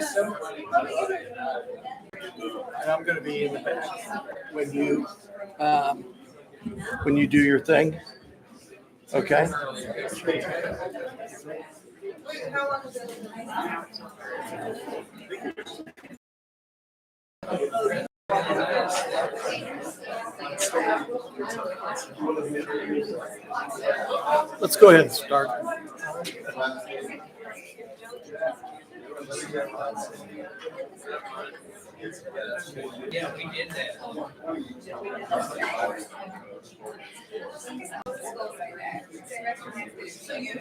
And I'm going to be in the back when you do your thing. Okay. Let's go ahead and start. Yeah, we did that.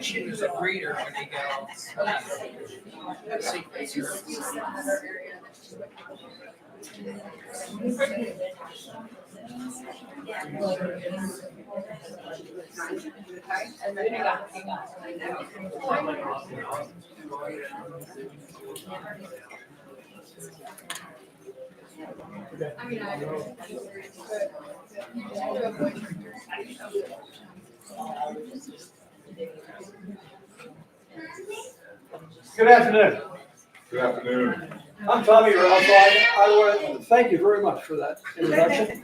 She was a breeder when they got secrets. Good afternoon. Good afternoon. I'm Tommy Ralph. I want to thank you very much for that introduction.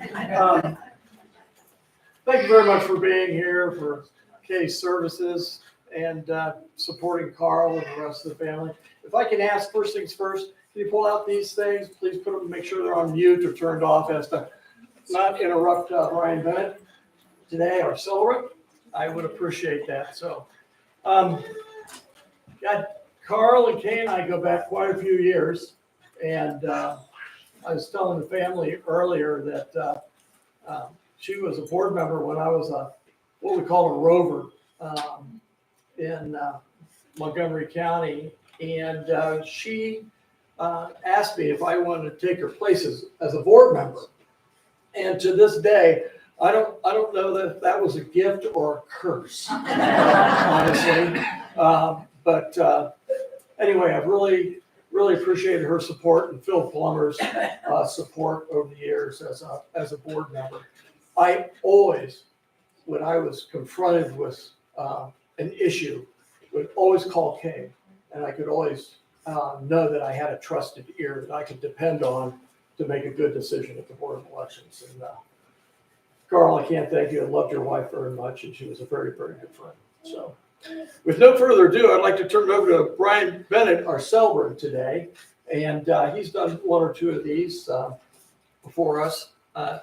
Thank you very much for being here, for Kay's services, and supporting Carl and the rest of the family. If I can ask first things first, can you pull out these things? Please put them, make sure they're on mute or turned off as to not interrupt Brian Bennett today, our celebrant. I would appreciate that. So, Carl and Kay and I go back quite a few years, and I was telling the family earlier that she was a board member when I was what we call a rover in Montgomery County, and she asked me if I wanted to take her place as a board member. And to this day, I don't know that that was a gift or a curse, honestly. But anyway, I've really appreciated her support and Phil Plummer's support over the years as a board member. I always, when I was confronted with an issue, would always call Kay, and I could always know that I had a trusted ear that I could depend on to make a good decision at the Board of Elections. And Carl, I can't thank you. I loved your wife very much, and she was a very, very good friend. So, with no further ado, I'd like to turn it over to Brian Bennett, our celebrant today, and he's done one or two of these before us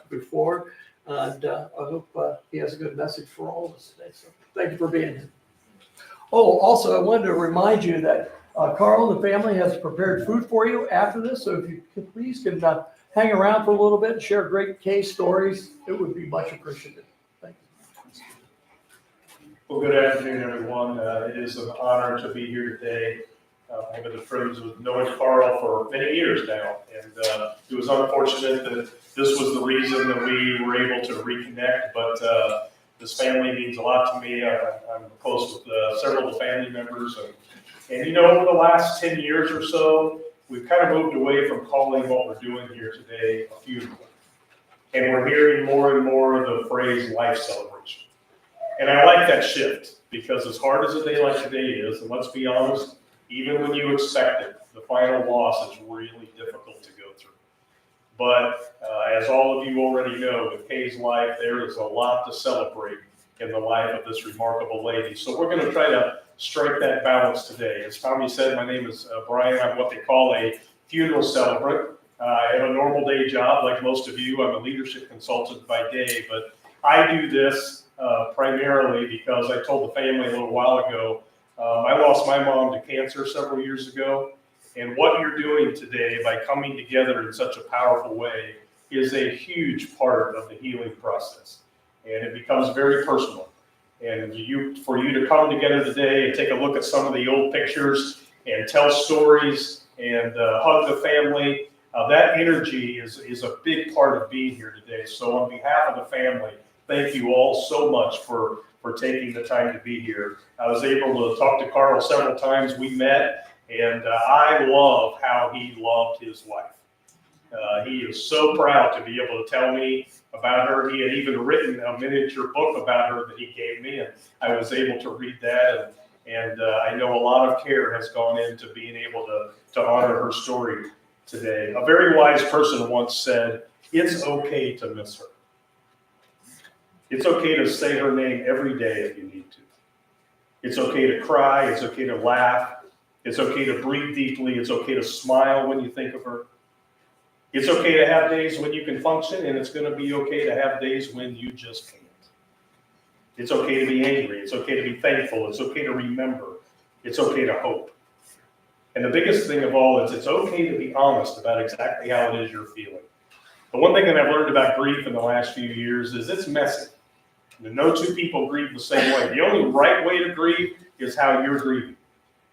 before. And I hope he has a good message for all of us today. So thank you for being here. Oh, also, I wanted to remind you that Carl and the family has prepared food for you after this. So if you could please hang around for a little bit and share great case stories, it would be much appreciated. Thank you. Well, good afternoon, everyone. It is an honor to be here today. I've had the privilege of knowing Carl for many years now, and it was unfortunate that this was the reason that we were able to reconnect, but this family means a lot to me. I'm close with several of the family members, and you know, over the last 10 years or so, we've kind of moved away from calling what we're doing here today a funeral. And we're hearing more and more of the phrase life celebration. And I like that shift, because as hard as a day like today is, and let's be honest, even when you expect it, the final loss is really difficult to go through. But as all of you already know, with Kay's life, there is a lot to celebrate in the life of this remarkable lady. So we're going to try to strike that balance today. As Tommy said, my name is Brian. I'm what they call a funeral celebrant. I have a normal day job like most of you. I'm a leadership consultant by day, but I do this primarily because I told the family a little while ago, I lost my mom to cancer several years ago. And what you're doing today by coming together in such a powerful way is a huge part of the healing process. And it becomes very personal. And for you to come together today and take a look at some of the old pictures and tell stories and hug the family, that energy is a big part of being here today. So on behalf of the family, thank you all so much for taking the time to be here. I was able to talk to Carl several times. We met, and I love how he loved his wife. He is so proud to be able to tell me about her. He had even written a miniature book about her that he gave me, and I was able to read that. And I know a lot of care has gone into being able to honor her story today. A very wise person once said, it's okay to miss her. It's okay to say her name every day if you need to. It's okay to cry. It's okay to laugh. It's okay to breathe deeply. It's okay to smile when you think of her. It's okay to have days when you can function, and it's going to be okay to have days when you just can't. It's okay to be angry. It's okay to be thankful. It's okay to remember. It's okay to hope. And the biggest thing of all is it's okay to be honest about exactly how it is you're feeling. The one thing that I've learned about grief in the last few years is it's messy. No two people grieve the same way. The only right way to grieve is how you're grieving.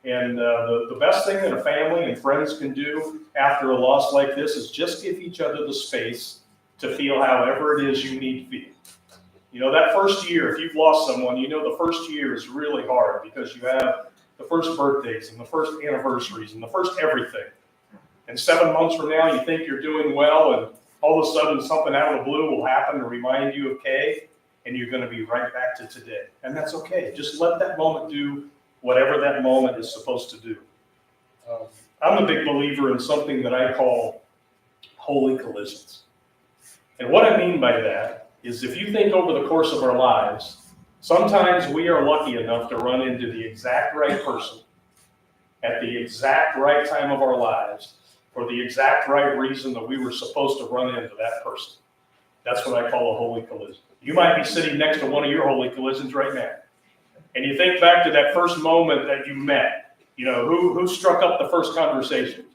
And the best thing that a family and friends can do after a loss like this is just give each other the space to feel however it is you need to feel. You know, that first year, if you've lost someone, you know the first year is really hard because you have the first birthdays and the first anniversaries and the first everything. And 7 months from now, you think you're doing well, and all of a sudden something out of the blue will happen to remind you of Kay, and you're going to be right back to today. And that's okay. Just let that moment do whatever that moment is supposed to do. I'm a big believer in something that I call holy collisions. And what I mean by that is if you think over the course of our lives, sometimes we are lucky enough to run into the exact right person at the exact right time of our lives for the exact right reason that we were supposed to run into that person. That's what I call a holy collision. You might be sitting next to one of your holy collisions right now. And you think back to that first moment that you met. You know, who struck up the first conversation?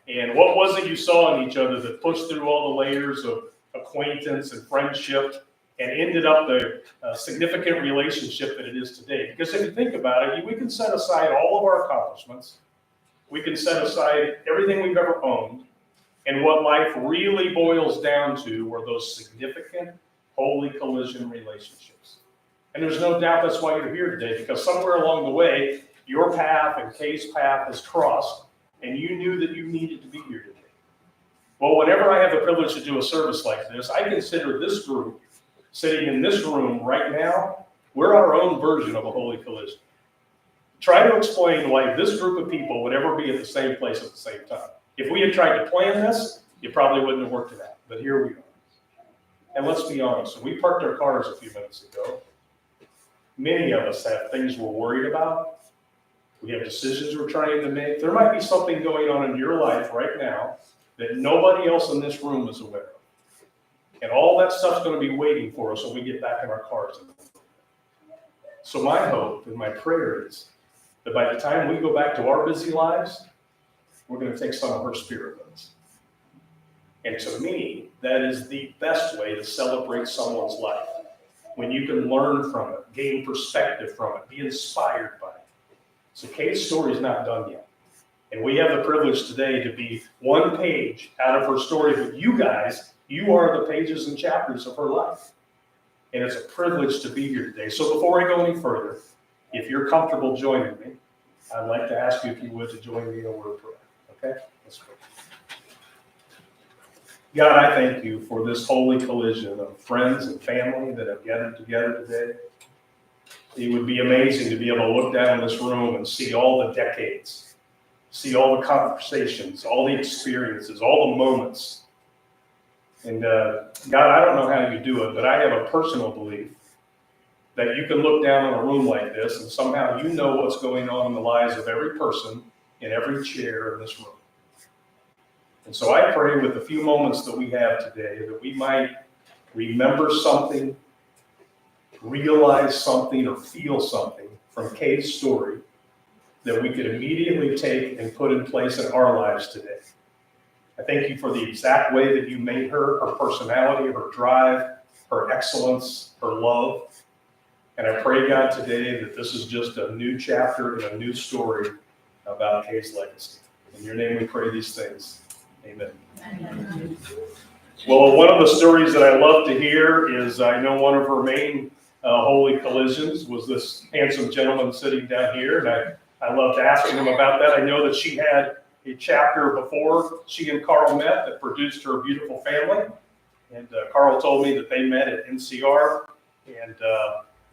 And what was it you saw in each other that pushed through all the layers of acquaintance and friendship and ended up the significant relationship that it is today? Because if you think about it, we can set aside all of our accomplishments. We can set aside everything we've ever owned. And what life really boils down to are those significant holy collision relationships. And there's no doubt that's why you're here today, because somewhere along the way, your path and Kay's path has crossed, and you knew that you needed to be here today. Well, whenever I have the privilege to do a service like this, I consider this group sitting in this room right now, we're our own version of a holy collision. Try to explain why this group of people would ever be at the same place at the same time. If we had tried to plan this, it probably wouldn't have worked it out, but here we are. And let's be honest, when we parked our cars a few minutes ago, many of us have things we're worried about. We have decisions we're trying to make. There might be something going on in your life right now that nobody else in this room is aware of. And all that stuff's going to be waiting for us when we get back in our cars. So my hope and my prayer is that by the time we go back to our busy lives, we're going to take some of her spirit with us. And to me, that is the best way to celebrate someone's life. When you can learn from it, gain perspective from it, be inspired by it. So Kay's story is not done yet. And we have the privilege today to be one page out of her story, but you guys, you are the pages and chapters of her life. And it's a privilege to be here today. So before I go any further, if you're comfortable joining me, I'd like to ask you, if you would, to join me in a word of prayer. Okay? Let's pray. God, I thank you for this holy collision of friends and family that have gathered together today. It would be amazing to be able to look down in this room and see all the decades, see all the conversations, all the experiences, all the moments. And God, I don't know how you do it, but I have a personal belief that you can look down on a room like this and somehow you know what's going on in the lives of every person in every chair in this room. And so I pray with the few moments that we have today that we might remember something, realize something, or feel something from Kay's story that we could immediately take and put in place in our lives today. I thank you for the exact way that you made her personality, her drive, her excellence, her love. And I pray, God, today that this is just a new chapter and a new story about Kay's legacy. In your name we pray these things. Amen. Amen. Well, one of the stories that I love to hear is I know one of her main holy collisions was this handsome gentleman sitting down here. And I loved asking him about that. I know that she had a chapter before she and Carl met that produced her beautiful family. And Carl told me that they met at NCR. And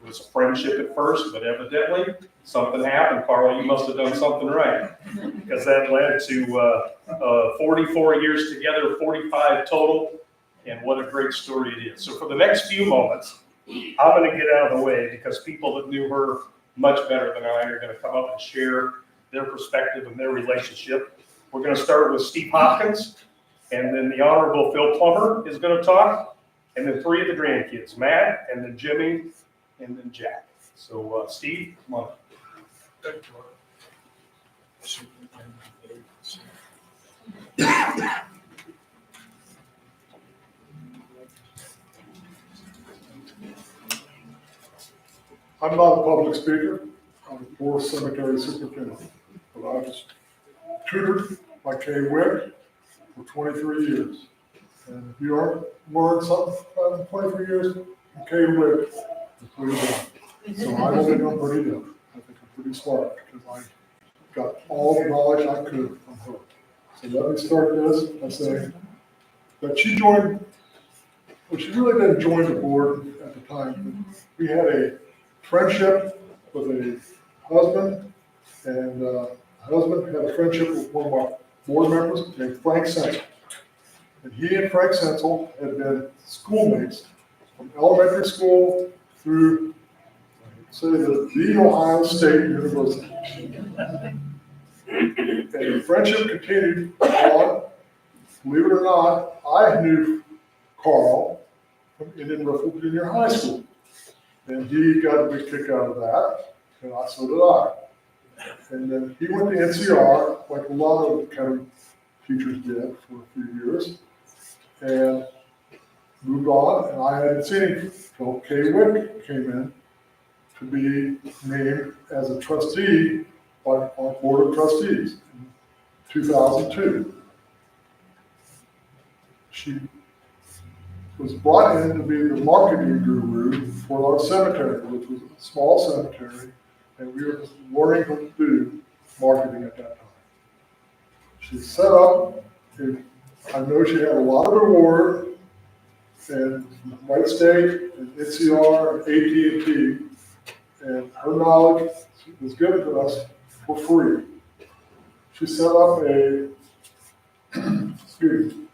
It was a friendship at first, but evidently something happened. Carl, you must have done something right, because that led to 44 years together, 45 total, and what a great story it is. So for the next few moments, I'm going to get out of the way because people that knew her much better than I are going to come up and share their perspective and their relationship. We're going to start with Steve Hopkins, and then the Honorable Phil Plummer is going to talk, and then three of the grandkids, Matt, and then Jimmy, and then Jack. So Steve, come on. I'm not a public speaker. I'm a poor cemetery superintendent, but I was tutored by Kay Wick for 23 years. And if you aren't learned something from 23 years, Kay Wick is pretty dumb. So I don't think I'm pretty dumb. I think I'm pretty smart because I got all the knowledge I could from her. So let me start this by saying that she joined, well, she really didn't join the board at the time. We had a friendship with a husband, and the husband had a friendship with one of our board members named Frank Sensel. And he and Frank Sensel had been schoolmates from elementary school through, say, the Ohio State University. And the friendship continued on. Believe it or not, I knew Carl from Indian Riffle Junior High School. And he got a big kick out of that, and so did I. And then he went to NCR, like a lot of county teachers did for a few years, and moved on. And I hadn't seen him until Kay Wick came in to be named as a trustee on our board of trustees in 2002. She was brought in to be the marketing guru for our cemetery, which was a small cemetery, and we were just learning how to do marketing at that time. She set up, I know she had a lot of reward, and White State, and NCR, and AT&T, and her knowledge was given to us for free. She set up a, excuse me,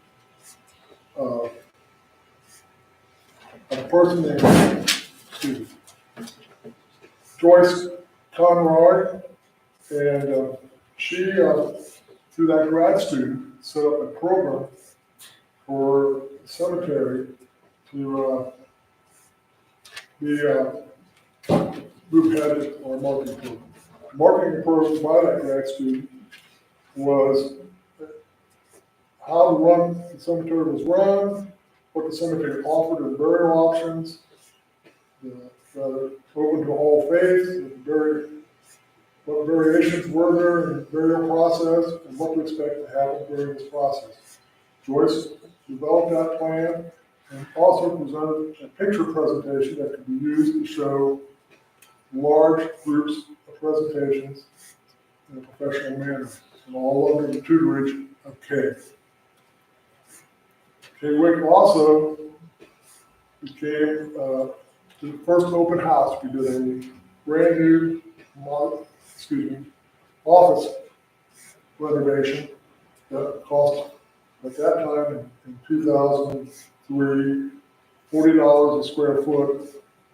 a person named, excuse me, Joyce Conroy, and she, through that grad student, set up a program for the cemetery to be group headed or marketing program. The marketing program by that grad student was how to run the cemetery was run, what the cemetery offered as burial options, open to all faiths, what variations were there in the burial process, and what to expect to happen during this process. Joyce developed that plan and also presented a picture presentation that could be used to show large groups of presentations in a professional manner, and all under the tutorage of Kay. Kay Wick also became the first open house. We did a brand new office renovation that cost at that time in 2003 $40 a square foot,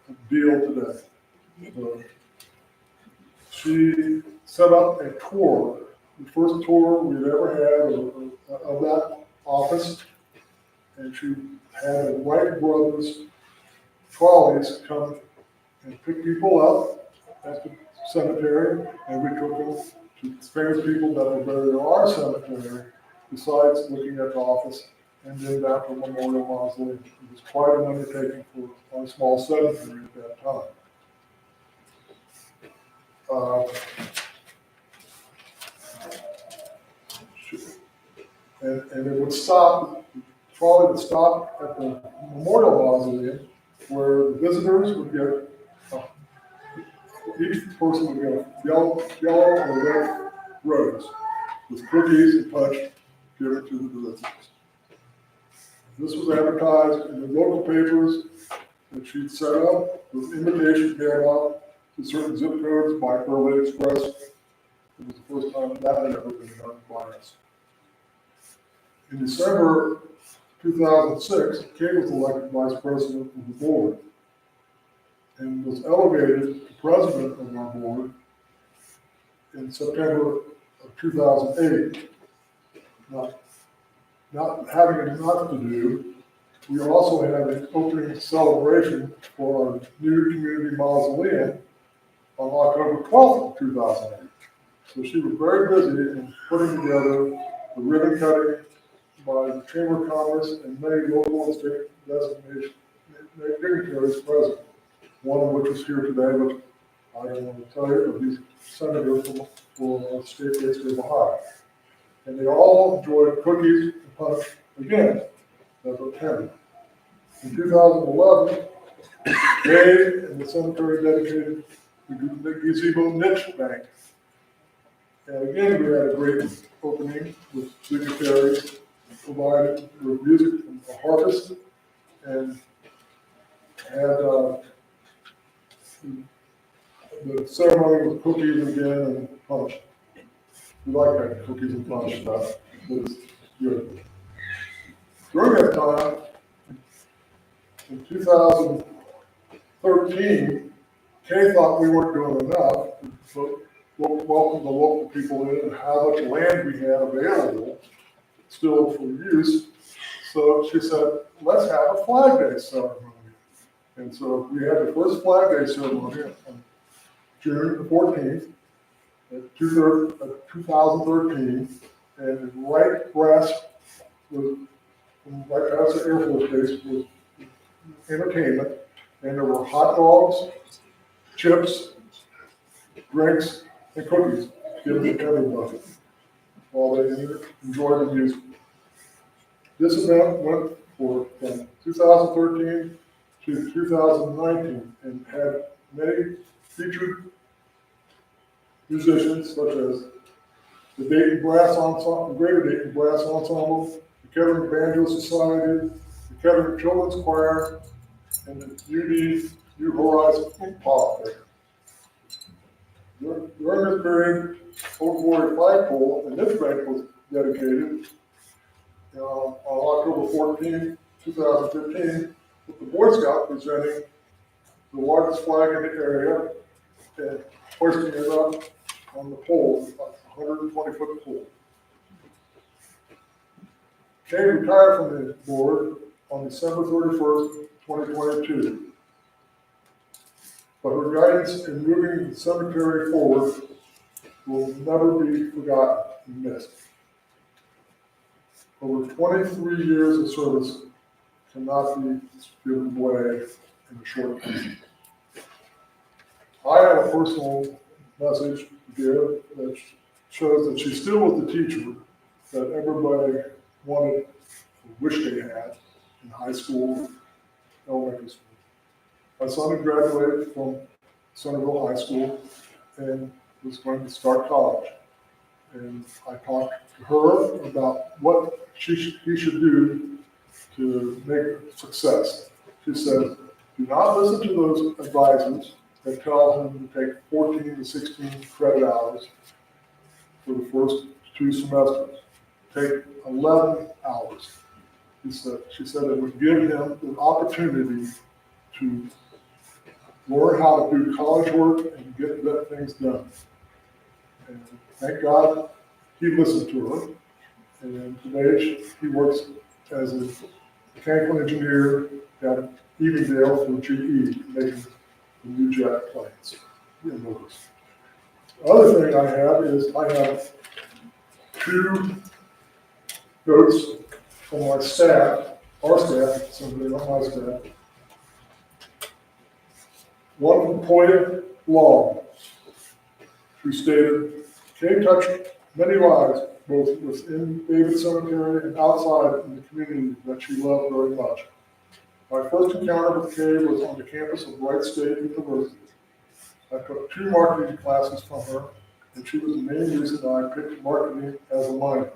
a deal today. She set up a tour, the first tour we'd ever had of that office. And she had the Wright brothers trolleys come and pick people up at the cemetery, and we took them to famous people that were buried in our cemetery, besides looking at the office and then down to Memorial Mausoleum. It was quite an undertaking for our small cemetery at that time. And it would stop, trolley would stop at the Memorial Mausoleum, where the visitors would get, each person would get a yellow or red rose with cookies and punch given to the visitors. This was advertised in the local papers that she'd set up with invitations mailed out to certain zip codes by Early Express. It was the first time that had ever been done by us. In December 2006, Kay was elected vice president of the board and was elevated to president of our board in September of 2008. Not having enough to do, we also had an opening celebration for our new community mausoleum on October 12th of 2008. So she was very busy in putting together the ribbon cutting by the Chamber of Commerce and many local and state dignitaries present. One of which is here today, but I don't want to tell you, but he's senator for the state of Ohio. And they all enjoyed cookies and punch again as a tenant. In 2011, Kay and the cemetery dedicated the gazebo niche bank. And again, we had a great opening with dignitaries provided with music and a harvest, and had the ceremony with cookies again and punch. We like that cookies and punch stuff. It was good. During that time, in 2013, Kay thought we weren't doing enough, so welcome the local people in and how much land we had available still for use. So she said, let's have a Flag Day ceremony. And so we had the first Flag Day ceremony on June the 14th, 2013, and right breast was, right past the Air Force Base, was entertainment, and there were hot dogs, chips, drinks, and cookies given to everybody while they enjoyed the music. This event went from 2013 to 2019 and had many featured musicians such as the Dayton Brass Ensemble, the Greater Dayton Brass Ensemble, the Kettering Banjo Society, the Kettering Children's Choir, and the UD New Horizons Pop Band. During this period, Old Glory Flagpole and this bank was dedicated on October 14, 2015, with the Boy Scout presenting the largest flag in the area and hoisting it up on the pole, a 120-foot pole. Kay retired from the board on December 31st, 2022. But her guidance in moving the cemetery forward will never be forgotten and missed. Over 23 years of service cannot be given away in a short time. I have a personal message to give that shows that she still was the teacher that everybody wanted, wished they had in high school, elementary school. My son had graduated from Centerville High School and was going to start college. And I talked to her about what he should do to make success. She said, do not listen to those advisors that tell him to take 14 to 16 credit hours for the first 2 semesters. Take 11 hours. She said it would give him an opportunity to learn how to do college work and get things done. And thank God he listened to her. And today he works as a mechanical engineer at Evendale for GE, making the new jet planes and motors. The other thing I have is I have 2 notes from our staff, somebody not my staff. One from Toya Long, who stated, Kay touched many lives, both within David Cemetery and outside in the community that she loved very much. My first encounter with Kay was on the campus of Wright State University. I took 2 marketing classes from her, and she was the main reason I picked marketing as a minor.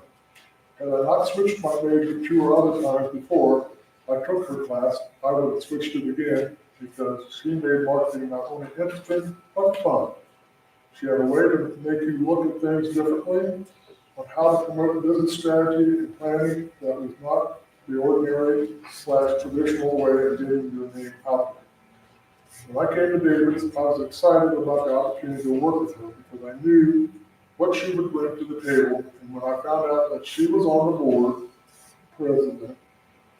Had I not switched my major 2 or other times before I took her class, I would have switched it again because she made marketing not only interesting, but fun. She had a way to make you look at things differently, on how to promote a business strategy and planning that was not the ordinary / traditional way of getting your name out there. When I came to David's, I was excited about the opportunity to work with her because I knew what she would bring to the table. And when I found out that she was on the board president,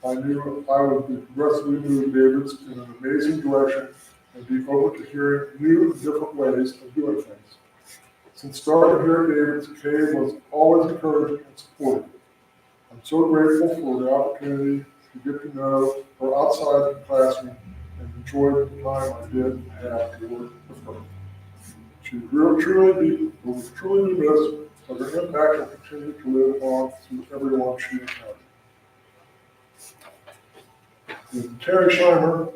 I knew I would be progressively move David's in an amazing direction and be open to hearing new and different ways of doing things. Since starting here at David's, Kay was always encouraging and supportive. I'm so grateful for the opportunity to get to know her outside the classroom and enjoy the time I did have to work with her. She will truly be missed, but her impact will continue to live on through everyone she encountered. And Terry Schleimer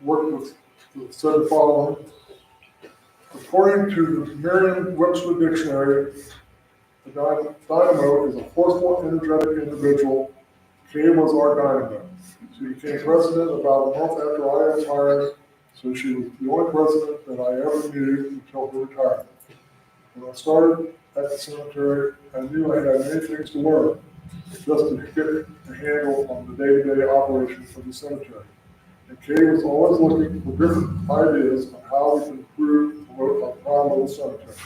worked with said the following. According to the Merriam-Webster Dictionary, the dynamo is a forceful, energetic individual. Kay was our dynamo. She became president about a month after I was hired, so she was the only president that I ever knew until her retirement. When I started at the cemetery, I knew I had many things to learn, just to get a handle on the day-to-day operations of the cemetery. And Kay was always looking for different ideas on how we could improve and promote our proud little cemetery.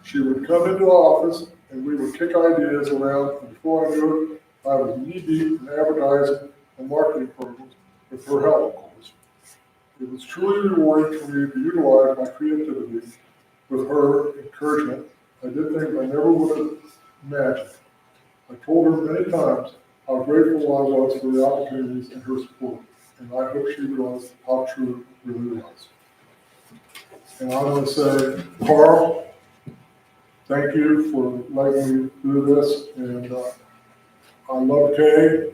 She would come into the office and we would kick ideas around, and before I knew it, I was knee-deep in advertising and marketing programs with her help, of course. It was truly rewarding for me to utilize my creativity with her encouragement. I did things I never would have imagined. I told her many times how grateful I was for the opportunities and her support, and I hope she realized how true it really was. And I want to say, Carl, thank you for letting me do this, and I love Kay,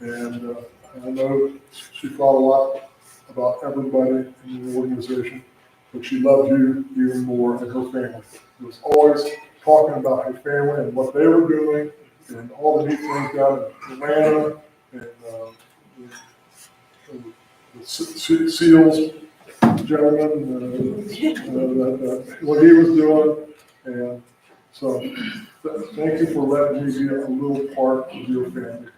and I know she thought a lot about everybody in the organization, but she loved you even more and her family. She was always talking about her family and what they were doing, and all the neat things down in Atlanta, and the SEALs gentleman, what he was doing, and so thank you for letting me be a little part of your family today.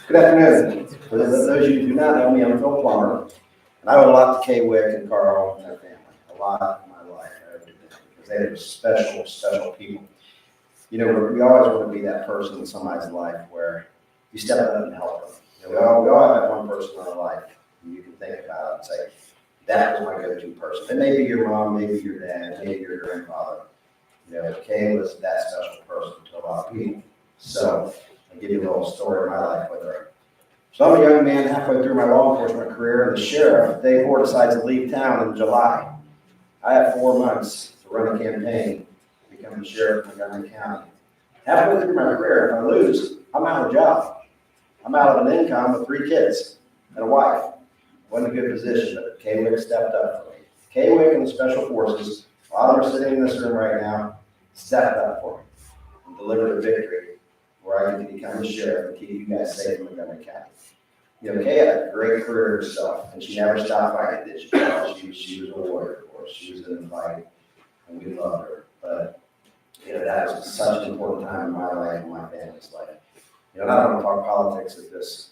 Good afternoon. For those of you who do not know me, I'm Phil Plummer, and I owe a lot to Kay Wick and Carl and their family. A lot in my life, because they are special, special people. You know, we always want to be that person in somebody's life where you step up and help them. You know, we all have one person in our life and you can think about it and say, that was my go-to person. It may be your mom, maybe your dad, maybe your grandfather. You know, Kay was that special person to a lot of people. So I'll give you a little story of my life with her. So I'm a young man halfway through my law enforcement career, and the sheriff, Dave Hoare, decides to leave town in July. I have 4 months to run a campaign to become the sheriff of Montgomery County. Halfway through my career, if I lose, I'm out of a job. I'm out of an income with 3 kids and a wife. Wasn't a good position, but Kay Wick stepped up for me. Kay Wick and the Special Forces, a lot of them are sitting in this room right now, stepped up for me and delivered a victory where I can become the sheriff and keep you guys safe in Montgomery County. You know, Kay had a great career herself, and she never stopped fighting, did she? She was a warrior, of course. She was in the fight, and we loved her. But, you know, that was such an important time in my life and my family's life. You know, and I don't want to talk politics at this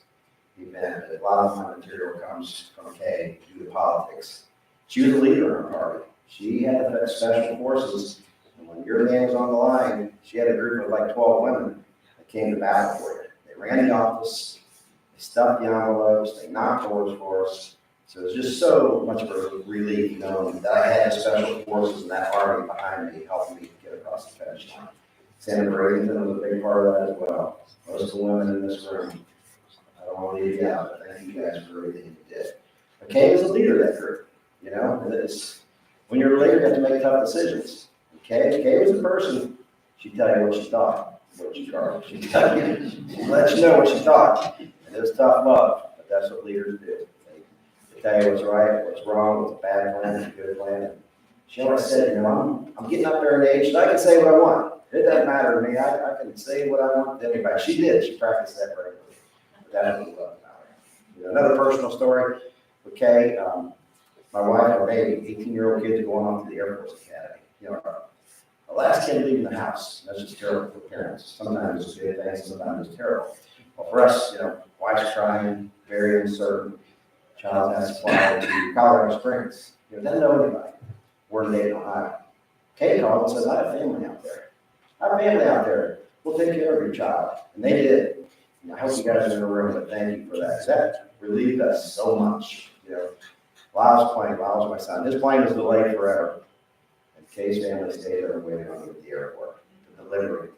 event, but a lot of my material comes from Kay due to politics. She was a leader in her party. She had the Special Forces, and when your name was on the line, she had a group of like 12 women that came to battle for you. They ran the office, they stuffed the envelopes, they knocked doors for us. So it was just so much of a relief knowing that I had Special Forces and that army behind me helping me get across the finish line. Senator Bradenton was a big part of that as well. Most of the women in this room, I don't want to leave you out, but thank you guys for everything you did. But Kay was a leader of that group, you know, and it's, when you're a leader, you have to make tough decisions. Kay was a person, she'd tell you what she thought, she'd tell you, she'd let you know what she thought. And it was tough love, but that's what leaders do. They tell you what's right, what's wrong, what's a bad plan, what's a good plan. And she always said, you know, I'm getting up there in age, and I can say what I want. It doesn't matter to me, I can say what I want to anybody. She did, she practiced that regularly. But that's what we love about her. You know, another personal story with Kay, my wife, our baby, 18-year-old kids going off to the Air Force Academy. You know, our last kid leaving the house, that's just terrible for parents. Sometimes it's good things, sometimes it's terrible. Well, for us, you know, wife's trying, very uncertain. Child has applied to Colorado Springs. You know, doesn't know anybody. We're in Dayton, Ohio. Kay called and says, I have family out there. I have family out there. We'll take care of your child. And they did. And I hope you guys are in the room, but thank you for that. That relieved us so much. You know, Lyle's plane, Lyle's my son. His plane was delayed forever. And Kay's family stayed there waiting on him at the airport to deliver him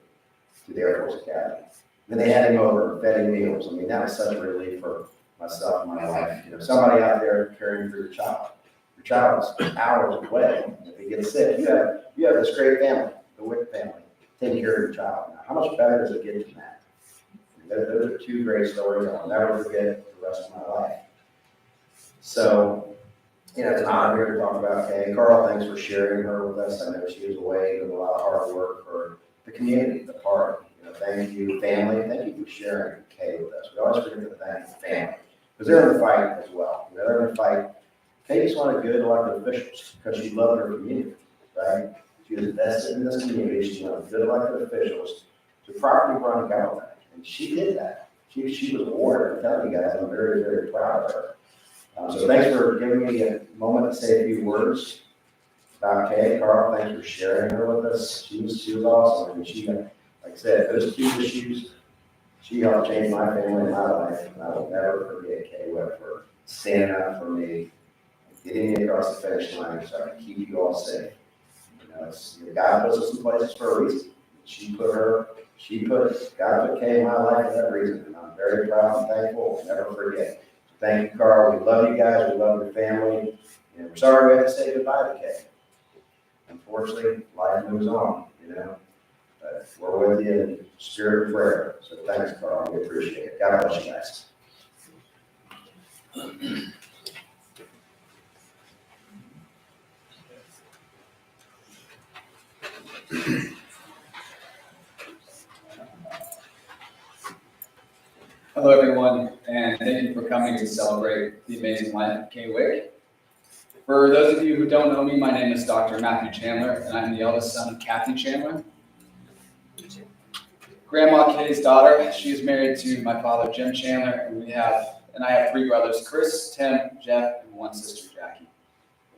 to the Air Force Academy. Then they had him over and fed him meals. I mean, that was such a relief for myself and my wife. You know, somebody out there caring for your child. Your child is hours away. If he gets sick, you have this great family, the Wick family, taking care of your child. Now, how much better does it get than that? Those are two great stories I'll never forget the rest of my life. So, you know, it's an honor here to talk about Kay. Carl, thanks for sharing her with us. I know she was away doing a lot of hard work for the community, the park. You know, thank you, family. Thank you for sharing Kay with us. We always forget to thank the family because they're in the fight as well. You know, they're in the fight. Kay just wanted good elected officials because she loved her community, right? She was invested in this community. She wanted good elected officials to properly run government. And she did that. She was awarded. I'm telling you guys, I'm very, very proud of her. So thanks for giving me a moment to say a few words about Kay. Carl, thanks for sharing her with us. She was awesome. I mean, she, like I said, those two issues, she helped change my family and my life. And I will never forget Kay Webb for standing up for me, getting me across the finish line so I can keep you all safe. You know, God puts us in places for a reason. God put Kay in my life for that reason, and I'm very proud and thankful. I'll never forget. Thank you, Carl. We love you guys. We love your family. And we're sorry we have to say goodbye to Kay. Unfortunately, life moves on, you know. But we're with you in spirit and prayer. So thanks, Carl. We appreciate it. God bless you guys. Hello, everyone, and thank you for coming to celebrate the amazing life of Kay Wick. For those of you who don't know me, my name is Dr. Matthew Chandler, and I'm the eldest son of Kathy Chandler. Grandma Kay's daughter, she is married to my father, Jim Chandler, and I have three brothers, Chris, Tim, Jeff, and one sister, Jackie.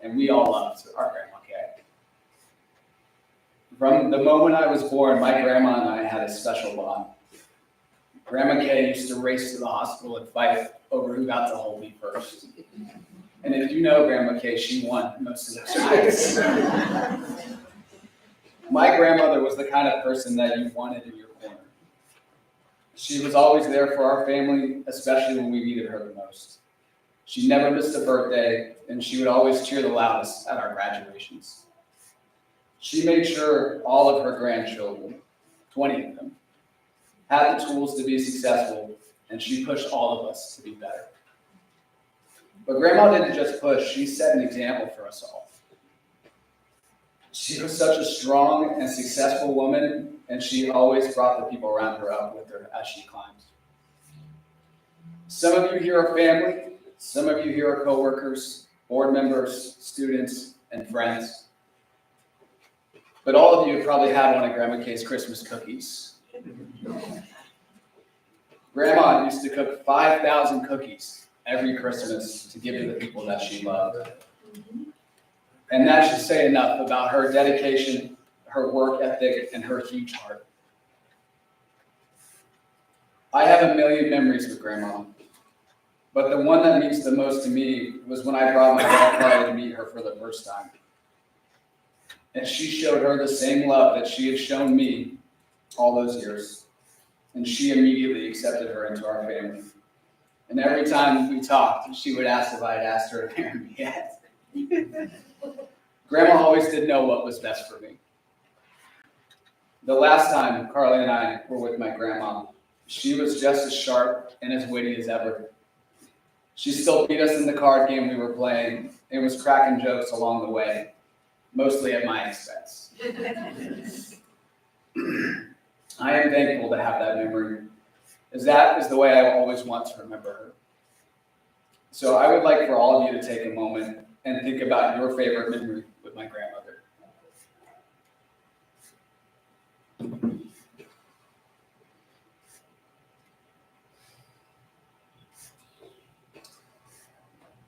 And we all loved our Grandma Kay. From the moment I was born, my grandma and I had a special bond. Grandma Kay used to race to the hospital and fight over who got to hold me first. And if you know Grandma Kay, she won most of those fights. My grandmother was the kind of person that you wanted in your corner. She was always there for our family, especially when we needed her the most. She never missed a birthday, and she would always cheer the loudest at our graduations. She made sure all of her grandchildren, 20 of them, had the tools to be successful, and she pushed all of us to be better. But Grandma didn't just push, she set an example for us all. She was such a strong and successful woman, and she always brought the people around her up with her as she climbed. Some of you here are family, some of you here are coworkers, board members, students, and friends. But all of you probably had one of Grandma Kay's Christmas cookies. Grandma used to cook 5,000 cookies every Christmas to give to the people that she loved. And that should say enough about her dedication, her work ethic, and her huge heart. I have a million memories with Grandma, but the one that means the most to me was when I brought my grandfather to meet her for the first time. And she showed her the same love that she had shown me all those years. And she immediately accepted her into our family. And every time we talked, she would ask if I had asked her to marry me yet. Grandma always did know what was best for me. The last time Carly and I were with my grandma, she was just as sharp and as witty as ever. She still beat us in the card game we were playing and was cracking jokes along the way, mostly at my expense. I am thankful to have that memory, as that is the way I always want to remember her. So I would like for all of you to take a moment and think about your favorite memory with my grandmother.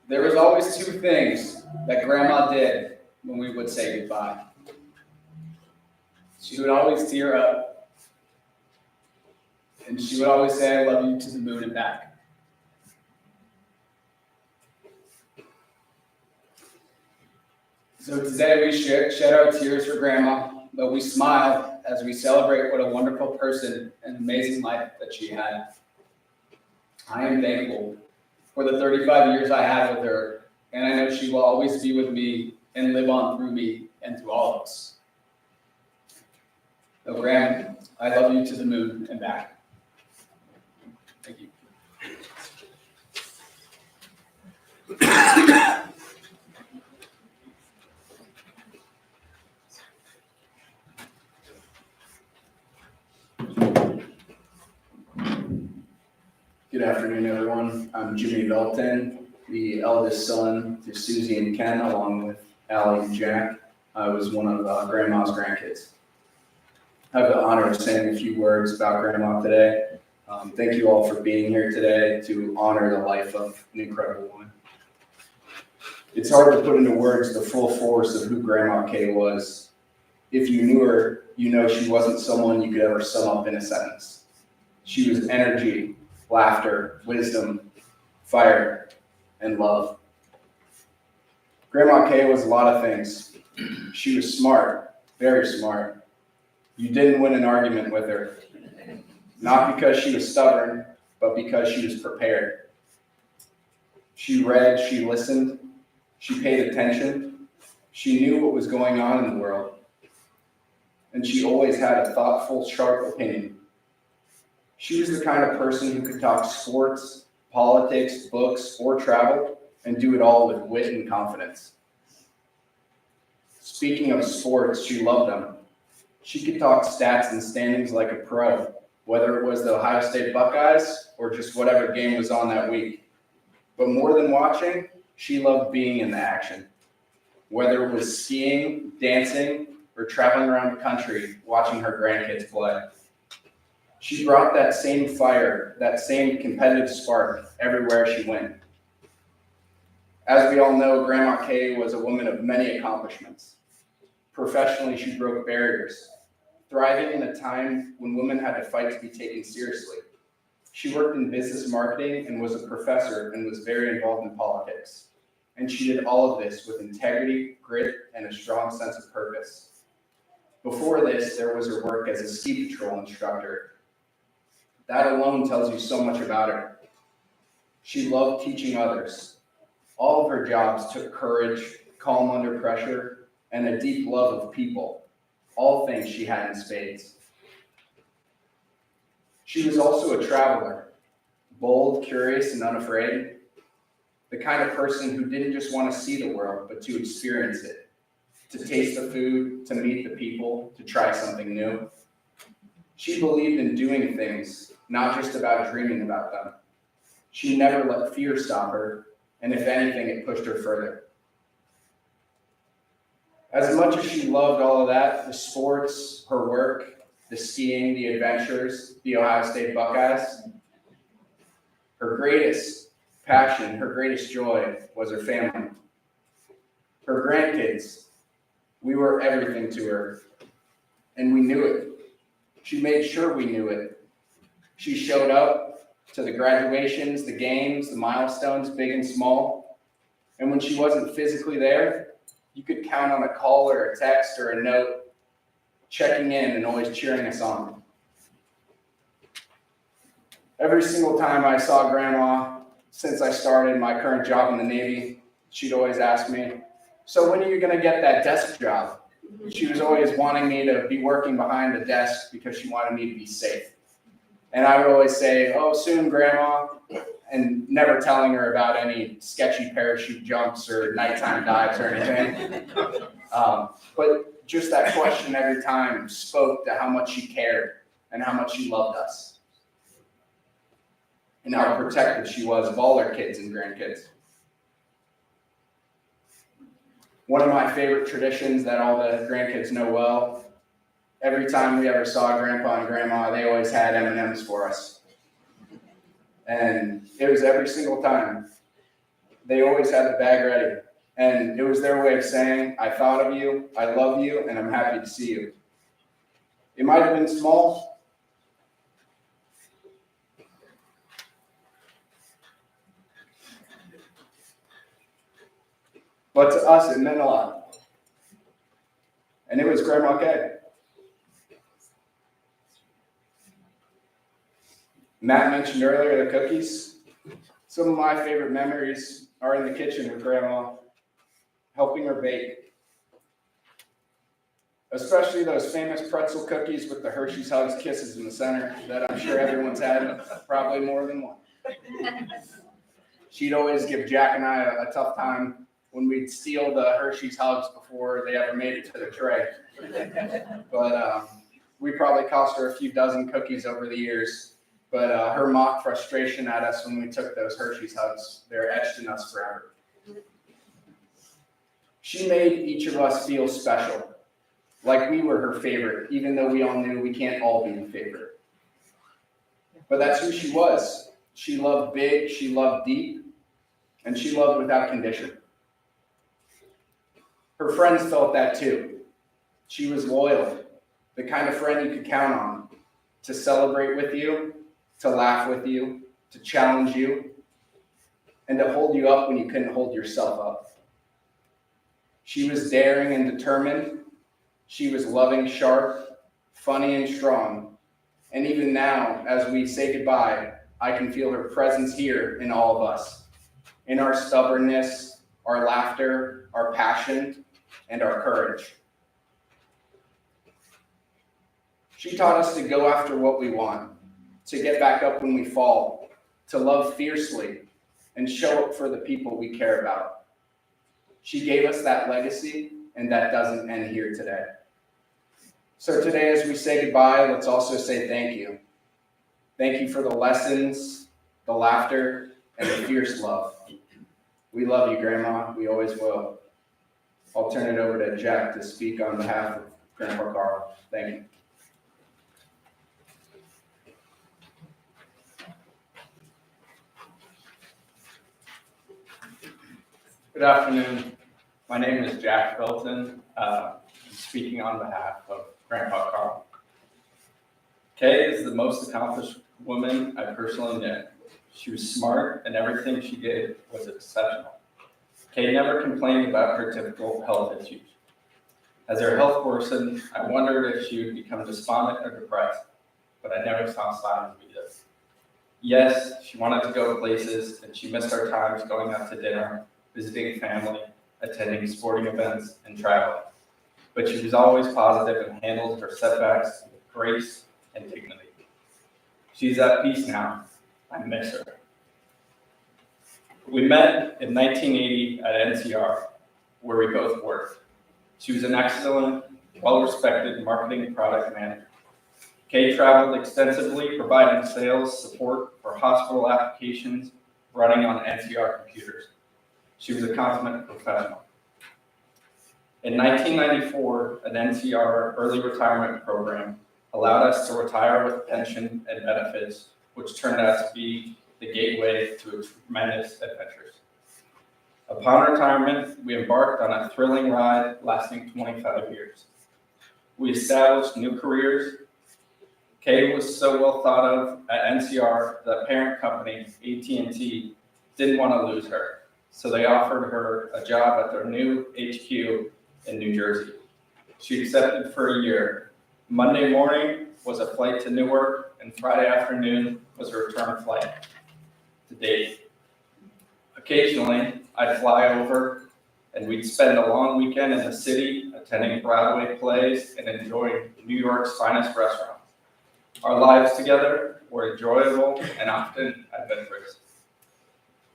There was always two things that Grandma did when we would say goodbye. She would always tear up, and she would always say, "I love you" to the moon and back. So today we shed our tears for Grandma, but we smile as we celebrate what a wonderful person and amazing life that she had. I am thankful for the 35 years I had with her, and I know she will always be with me and live on through me and through all of us. So, Graham, I love you to the moon and back. Thank you. Good afternoon, everyone. I'm Jimmy Belton, the eldest son to Susie and Ken, along with Allie and Jack. I was one of Grandma's grandkids. I have the honor of saying a few words about Grandma today. Thank you all for being here today to honor the life of an incredible woman. It's hard to put into words the full force of who Grandma Kay was. If you knew her, you know she wasn't someone you could ever sum up in a sentence. She was energy, laughter, wisdom, fire, and love. Grandma Kay was a lot of things. She was smart, very smart. You didn't win an argument with her. Not because she was stubborn, but because she was prepared. She read, she listened, she paid attention. She knew what was going on in the world. And she always had a thoughtful, sharp opinion. She was the kind of person who could talk sports, politics, books, or travel, and do it all with wit and confidence. Speaking of sports, she loved them. She could talk stats and standings like a pro, whether it was the Ohio State Buckeyes or just whatever game was on that week. But more than watching, she loved being in the action. Whether it was skiing, dancing, or traveling around the country, watching her grandkids play. She brought that same fire, that same competitive spark everywhere she went. As we all know, Grandma Kay was a woman of many accomplishments. Professionally, she broke barriers, thriving in a time when women had to fight to be taken seriously. She worked in business marketing and was a professor and was very involved in politics. And she did all of this with integrity, grit, and a strong sense of purpose. Before this, there was her work as a ski patrol instructor. That alone tells you so much about her. She loved teaching others. All of her jobs took courage, calm under pressure, and a deep love of people, all things she had in spades. She was also a traveler, bold, curious, and unafraid, the kind of person who didn't just want to see the world, but to experience it, to taste the food, to meet the people, to try something new. She believed in doing things, not just about dreaming about them. She never let fear stop her, and if anything, it pushed her further. As much as she loved all of that, the sports, her work, the skiing, the adventures, the Ohio State Buckeyes, her greatest passion, her greatest joy was her family. Her grandkids, we were everything to her, and we knew it. She made sure we knew it. She showed up to the graduations, the games, the milestones, big and small. And when she wasn't physically there, you could count on a call or a text or a note, checking in and always cheering us on. Every single time I saw Grandma, since I started my current job in the Navy, she'd always ask me, so when are you gonna get that desk job? She was always wanting me to be working behind the desk because she wanted me to be safe. And I would always say, oh, soon, Grandma, and never telling her about any sketchy parachute jumps or nighttime dives or anything. But just that question every time spoke to how much she cared and how much she loved us. And how protective she was of all her kids and grandkids. One of my favorite traditions that all the grandkids know well, every time we ever saw Grandpa and Grandma, they always had M&Ms for us. And it was every single time. They always had the bag ready. And it was their way of saying, I thought of you, I love you, and I'm happy to see you. It might have been small. But to us, it meant a lot. And it was Grandma Kay. Matt mentioned earlier the cookies. Some of my favorite memories are in the kitchen with Grandma, helping her bake. Especially those famous pretzel cookies with the Hershey's Hugs Kisses in the center that I'm sure everyone's had, probably more than one. She'd always give Jack and I a tough time when we'd steal the Hershey's Hugs before they ever made it to the tray. But we probably cost her a few dozen cookies over the years. But her mock frustration at us when we took those Hershey's Hugs, they're etched in us forever. She made each of us feel special, like we were her favorite, even though we all knew we can't all be the favorite. But that's who she was. She loved big, she loved deep, and she loved without condition. Her friends felt that too. She was loyal, the kind of friend you could count on to celebrate with you, to laugh with you, to challenge you, and to hold you up when you couldn't hold yourself up. She was daring and determined. She was loving, sharp, funny, and strong. And even now, as we say goodbye, I can feel her presence here in all of us, in our stubbornness, our laughter, our passion, and our courage. She taught us to go after what we want, to get back up when we fall, to love fiercely, and show up for the people we care about. She gave us that legacy, and that doesn't end here today. So today, as we say goodbye, let's also say thank you. Thank you for the lessons, the laughter, and the fierce love. We love you, Grandma. We always will. I'll turn it over to Jack to speak on behalf of Grandpa Carl. Thank you. Good afternoon. My name is Jack Belton. I'm speaking on behalf of Grandpa Carl. Kay is the most accomplished woman I personally knew. She was smart and everything she did was exceptional. Kay never complained about her typical health issues. As her health worsened, I wondered if she would become despondent or depressed, but I never saw signs of either. Yes, she wanted to go places and she missed our times going out to dinner, visiting family, attending sporting events, and traveling. But she was always positive and handled her setbacks with grace and dignity. She's at peace now. I miss her. We met in 1980 at NCR, where we both worked. She was an excellent, well-respected marketing product manager. Kay traveled extensively, providing sales support for hospital applications running on NCR computers. She was a consummate professional. In 1994, an NCR early retirement program allowed us to retire with pension and benefits, which turned out to be the gateway to tremendous adventures. Upon retirement, we embarked on a thrilling ride lasting 25 years. We established new careers. Kay was so well thought of at NCR that parent company, AT&T, didn't want to lose her. So they offered her a job at their new HQ in New Jersey. She accepted for a year. Monday morning was a flight to Newark, and Friday afternoon was a return flight to date. Occasionally, I'd fly over and we'd spend a long weekend in the city attending Broadway plays and enjoying New York's finest restaurants. Our lives together were enjoyable and often adventurous.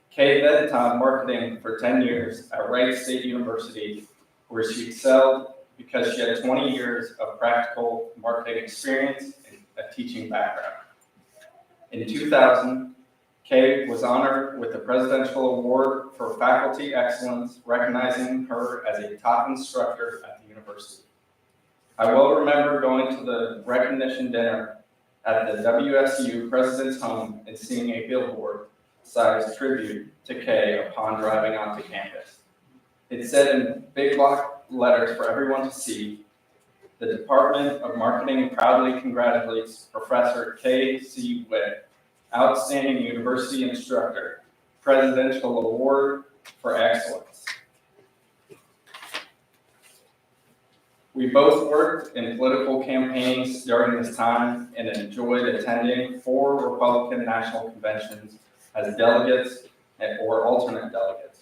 Kay then taught marketing for 10 years at Wright State University, where she excelled because she had 20 years of practical marketing experience and a teaching background. In 2000, Kay was honored with the Presidential Award for Faculty Excellence, recognizing her as a top instructor at the university. I will remember going to the recognition dinner at the WSU President's Home and seeing a billboard-sized tribute to Kay upon driving onto campus. It said in big block letters for everyone to see, "The Department of Marketing proudly congratulates Professor K.C. Wick, Outstanding University Instructor, Presidential Award for Excellence." We both worked in political campaigns during this time and enjoyed attending 4 Republican national conventions as delegates or alternate delegates.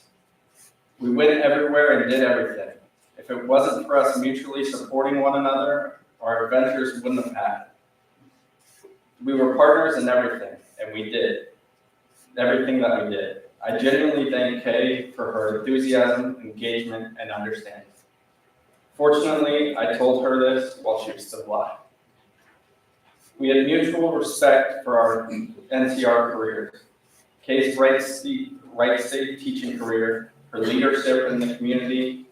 We went everywhere and did everything. If it wasn't for us mutually supporting one another, our adventures wouldn't have happened. We were partners in everything, and we did everything that we did. I genuinely thank Kay for her enthusiasm, engagement, and understanding. Fortunately, I told her this while she was still alive. We had mutual respect for our NCR careers. Kay's Wright State teaching career, her leadership in the community,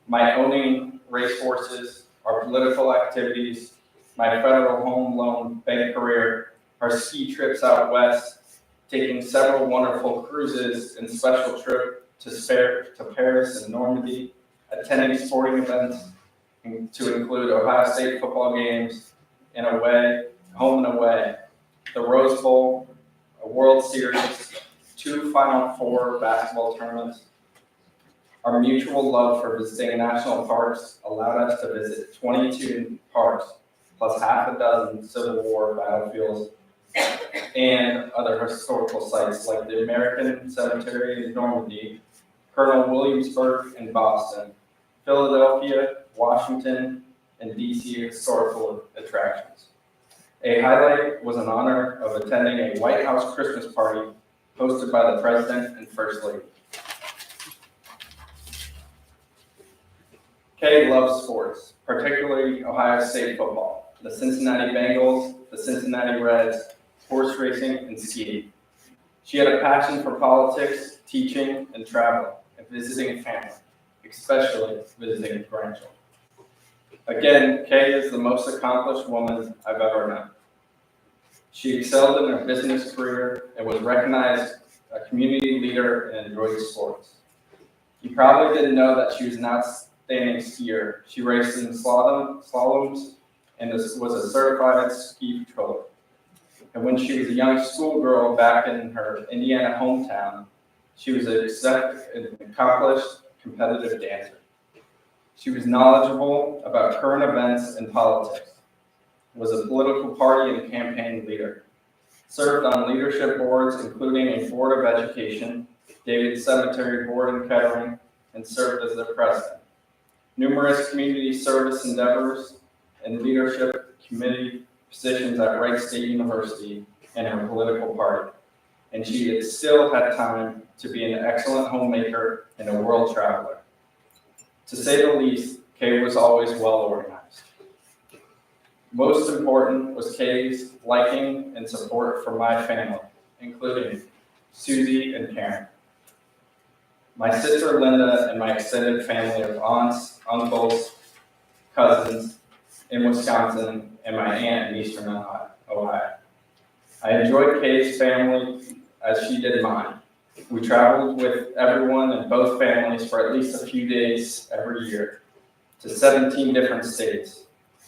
my owning racehorses, our political activities, my federal home loan bank career, our ski trips out west, taking several wonderful cruises and special trip to Paris and Normandy, attending sporting events to include Ohio State football games and away, home and away, the Rose Bowl, a World Series, 2 Final Four basketball tournaments. Our mutual love for visiting national parks allowed us to visit 22 parks, plus half a dozen Civil War battlefields and other historical sites like the American Cemetery in Normandy, Colonel Williamsburg in Boston, Philadelphia, Washington, and DC historical attractions. A highlight was an honor of attending a White House Christmas party hosted by the President and First Lady. Kay loves sports, particularly Ohio State football, the Cincinnati Bengals, the Cincinnati Reds, horse racing, and skiing. She had a passion for politics, teaching, and traveling, and visiting family, especially visiting grandchildren. Again, Kay is the most accomplished woman I've ever known. She excelled in her business career and was recognized a community leader and enjoyed sports. You probably didn't know that she was an outstanding skier. She raced in slaloms and was a certified ski patroller. And when she was a young schoolgirl back in her Indiana hometown, she was an accomplished competitive dancer. She was knowledgeable about current events and politics, was a political party and campaign leader, served on leadership boards including a Board of Education, David Cemetery Board in Kettering, and served as their president. Numerous community service endeavors and leadership committee positions at Wright State University and her political party. And she had still had time to be an excellent homemaker and a world traveler. To say the least, Kay was always well organized. Most important was Kay's liking and support for my family, including Susie and Karen, my sister Linda, and my extended family of aunts, uncles, cousins in Wisconsin, and my aunt in Eastern Ohio. I enjoyed Kay's family as she did mine. We traveled with everyone in both families for at least a few days every year to 17 different states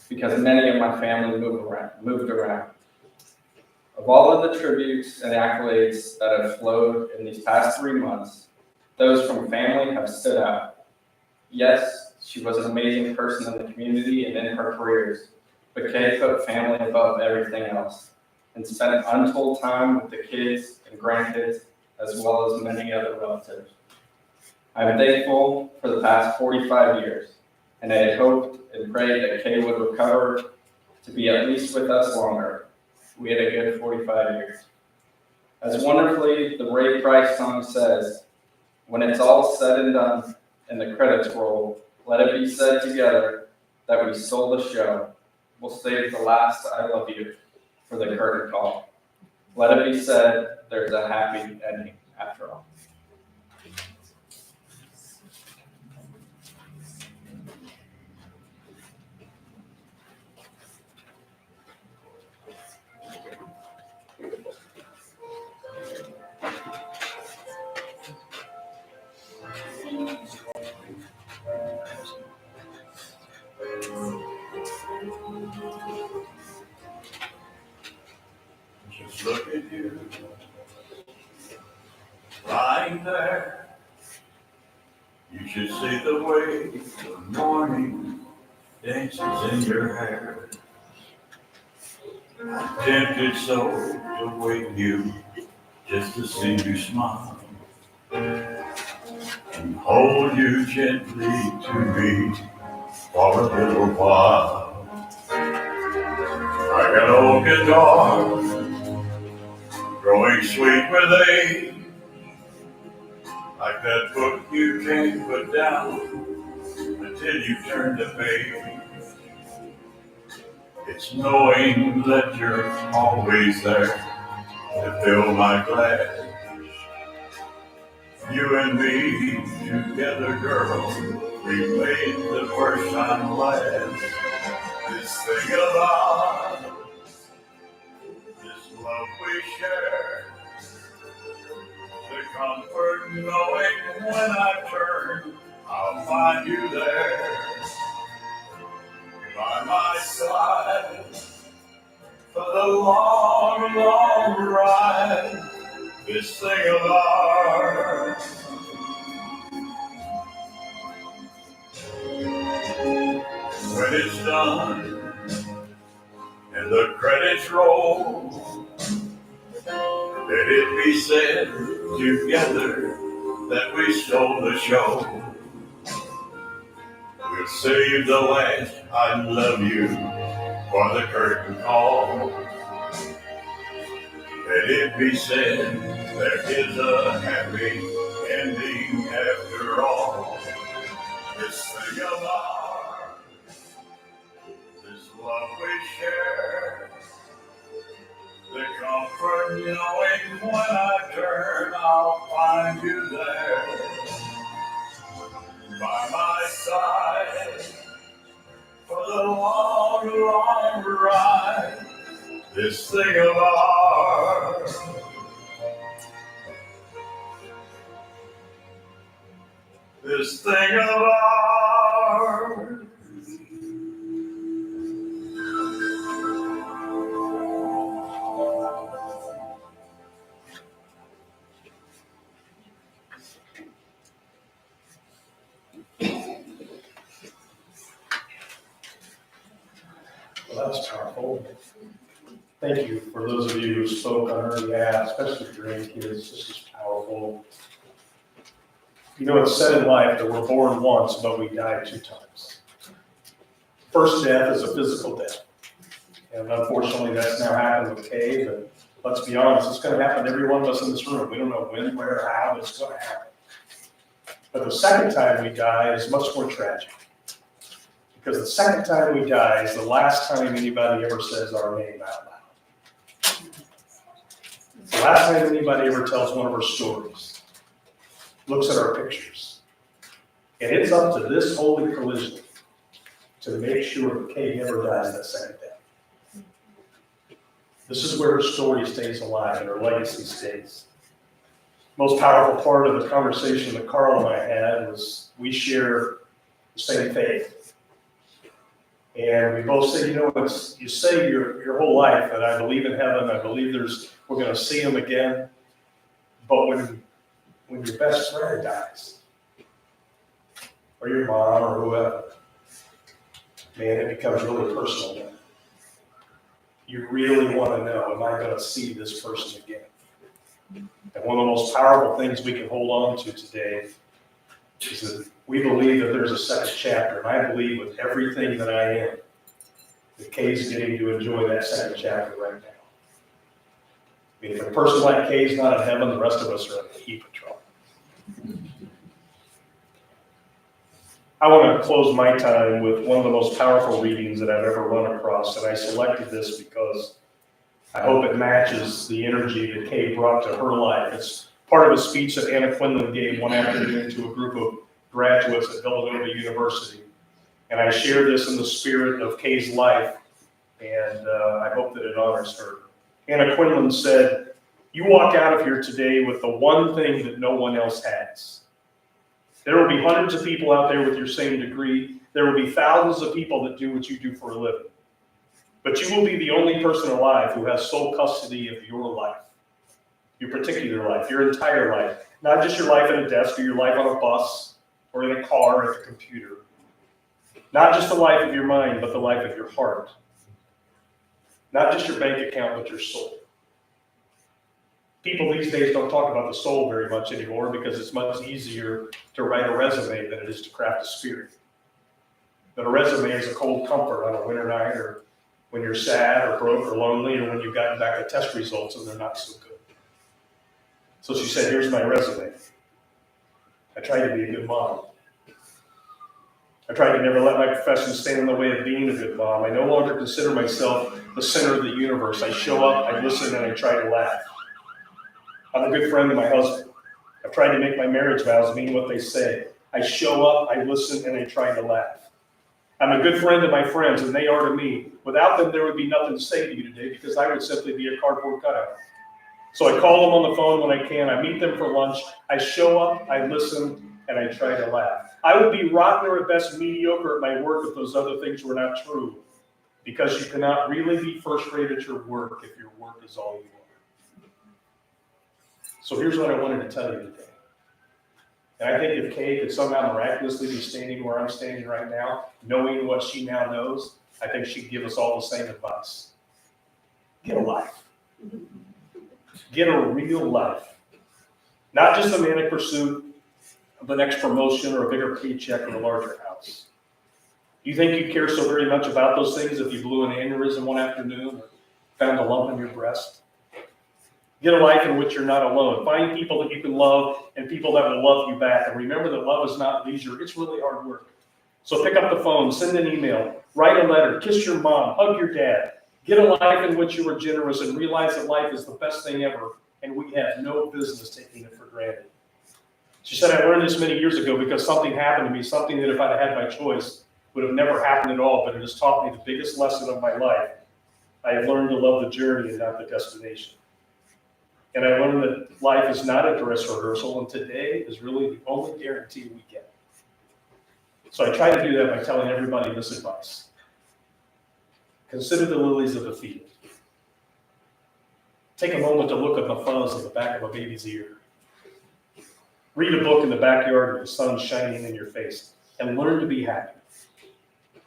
because many of my family moved around. Of all of the tributes and accolades that have flowed in these past 3 months, those from family have stood out. Yes, she was an amazing person in the community and in her careers, but Kay put family above everything else and spent untold time with the kids and grandkids as well as many other relatives. I'm thankful for the past 45 years, and I had hoped and prayed that Kay would recover to be at least with us longer. We had a good 45 years. As wonderfully the Ray Price song says, when it's all said and done and the credits roll, let it be said together that we stole the show. We'll save the last I love you for the curtain call. Let it be said there's a happy ending after all. Just look at you, lying there. You should see the way the morning dances in your hair. I'm tempted so to wake you just to see you smile and hold you gently to me for a little while. Like an old guitar growing sweet with age, like that book you can't put down until you turn the page. It's knowing that you're always there to fill my glass. You and me together, girl, we made the first time last. This thing of ours, this love we share, the comfort knowing when I turn, I'll find you there. By my side for the long, long ride. This thing of ours. When it's done and the credits roll, let it be said together that we stole the show. We'll save the last I love you for the curtain call. Let it be said there is a happy ending after all. This thing of ours, this love we share, the comfort knowing when I turn, I'll find you there. By my side for the long, long ride. This thing of ours. This thing of ours. Well, that was powerful. Thank you for those of you who spoke on her behalf, especially the grandkids. This is powerful. You know, it's said in life that we're born once, but we die 2 times. First death is a physical death. And unfortunately, that's now happened with Kay, but let's be honest, it's going to happen to every one of us in this room. We don't know when, where, how, but it's going to happen. But the second time we die is much more tragic. Because the second time we die is the last time anybody ever says our name out loud. It's the last time anybody ever tells one of our stories, looks at our pictures. And it's up to this holy collision to make sure that Kay never dies that second death. This is where her story stays alive and her legacy stays. Most powerful part of the conversation that Carl and I had was we share the same faith. And we both say, you know, you say your whole life that I believe in heaven, I believe we're going to see him again. But when your best friend dies, or your mom or whoever, man, it becomes really personal then. You really want to know, am I going to see this person again? And one of the most powerful things we can hold on to today is that we believe that there's a second chapter, and I believe with everything that I am, that Kay's getting to enjoy that second chapter right now. I mean, if a person like Kay's not in heaven, the rest of us are in a heap of trouble. I want to close my time with one of the most powerful readings that I've ever run across, and I selected this because I hope it matches the energy that Kay brought to her life. It's part of a speech that Anna Quinlan gave one afternoon to a group of graduates at Villanova University. And I share this in the spirit of Kay's life, and I hope that it honors her. Anna Quinlan said, "You walk out of here today with the one thing that no one else has. There will be hundreds of people out there with your same degree. There will be thousands of people that do what you do for a living. But you will be the only person alive who has sole custody of your life, your particular life, your entire life. Not just your life at a desk or your life on a bus or in a car or at a computer. Not just the life of your mind, but the life of your heart. Not just your bank account, but your soul." People these days don't talk about the soul very much anymore because it's much easier to write a resume than it is to craft a spirit. But a resume is a cold comfort on a winter night, or when you're sad or broke or lonely, or when you've gotten back the test results and they're not so good. So she said, "Here's my resume. I tried to be a good mom. I tried to never let my profession stand in the way of being a good mom. I no longer consider myself the center of the universe. I show up, I listen, and I try to laugh. I'm a good friend to my husband. I've tried to make my marriage vows mean what they say. I show up, I listen, and I try to laugh. I'm a good friend to my friends, and they are to me. Without them, there would be nothing to say to you today because I would simply be a cardboard cutout. So I call them on the phone when I can. I meet them for lunch. I show up, I listen, and I try to laugh. I would be rotten or at best mediocre at my work if those other things were not true, because you cannot really be first rate at your work if your work is all you are." So here's what I wanted to tell you today. And I think if Kay could somehow miraculously be standing where I'm standing right now, knowing what she now knows, I think she'd give us all the same advice. Get a life. Get a real life. Not just a manic pursuit of the next promotion or a bigger paycheck or a larger house. Do you think you'd care so very much about those things if you blew an aneurysm one afternoon or found a lump in your breast? Get a life in which you're not alone. Find people that you can love and people that will love you back. And remember that love is not leisure. It's really hard work. So pick up the phone, send an email, write a letter, kiss your mom, hug your dad. Get a life in which you are generous and realize that life is the best thing ever, and we have no business taking it for granted. She said, "I learned this many years ago because something happened to me, something that if I'd had my choice would have never happened at all, but it has taught me the biggest lesson of my life. I have learned to love the journey and not the destination. And I learned that life is not a dress rehearsal, and today is really the only guarantee we get." So I try to do that by telling everybody this advice. Consider the lilies of the field. Take a moment to look at the fuzz on the back of a baby's ear. Read a book in the backyard with the sun shining in your face, and learn to be happy.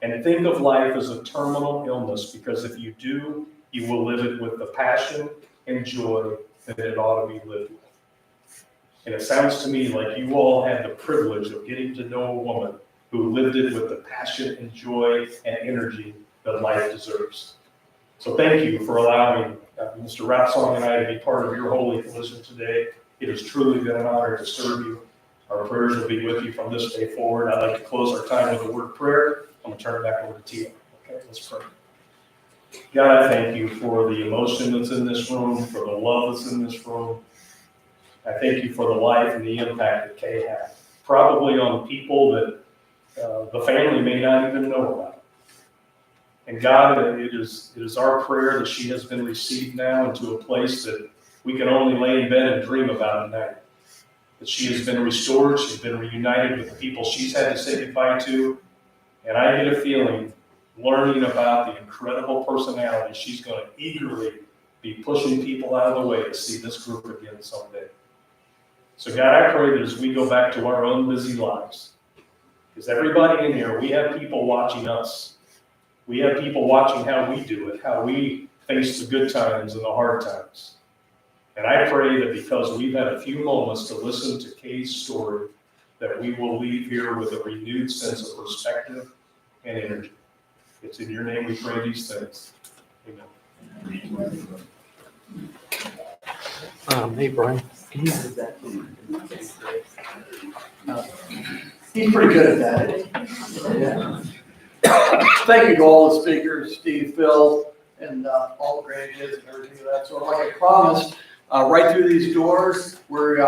And think of life as a terminal illness, because if you do, you will live it with the passion and joy that it ought to be lived with. And it sounds to me like you all had the privilege of getting to know a woman who lived it with the passion and joy and energy that life deserves. So thank you for allowing Mr. Rapsong and I to be part of your holy collision today. It has truly been an honor to serve you. Our prayers will be with you from this day forward. I'd like to close our time with a word of prayer. I'm going to turn it back over to Tia. Okay, let's pray. God, I thank you for the emotion that's in this room, for the love that's in this room. I thank you for the life and the impact that Kay had, probably on people that the family may not even know about. And God, it is our prayer that she has been received now into a place that we can only lay in bed and dream about at night. That she has been restored, she's been reunited with the people she's had to say goodbye to. And I get a feeling, learning about the incredible personality, she's going to eagerly be pushing people out of the way to see this group again someday. So God, I pray that as we go back to our own busy lives, because everybody in here, we have people watching us. We have people watching how we do it, how we face the good times and the hard times. And I pray that because we've had a few moments to listen to Kay's story, that we will leave here with a renewed sense of perspective and energy. It's in your name we pray these things. Amen. Hey, Brian. Can you do that? He's pretty good at that. Yeah. Thank you to all the speakers, Steve, Phil, and all the grandkids and everything of that sort. Like I promised, right through these doors, we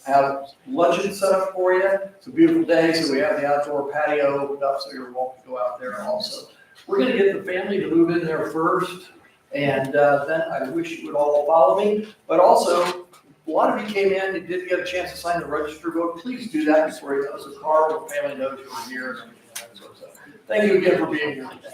have luncheon set up for you. It's a beautiful day, so we have the outdoor patio opened up, so you're welcome to go out there also. We're gonna get the family to move in there first, and then I wish you would all follow me. But also, a lot of you came in and didn't get a chance to sign the register vote. Please do that before you go. So Carl and the family knows you were here and everything of that sort of stuff. Thank you again for being here today.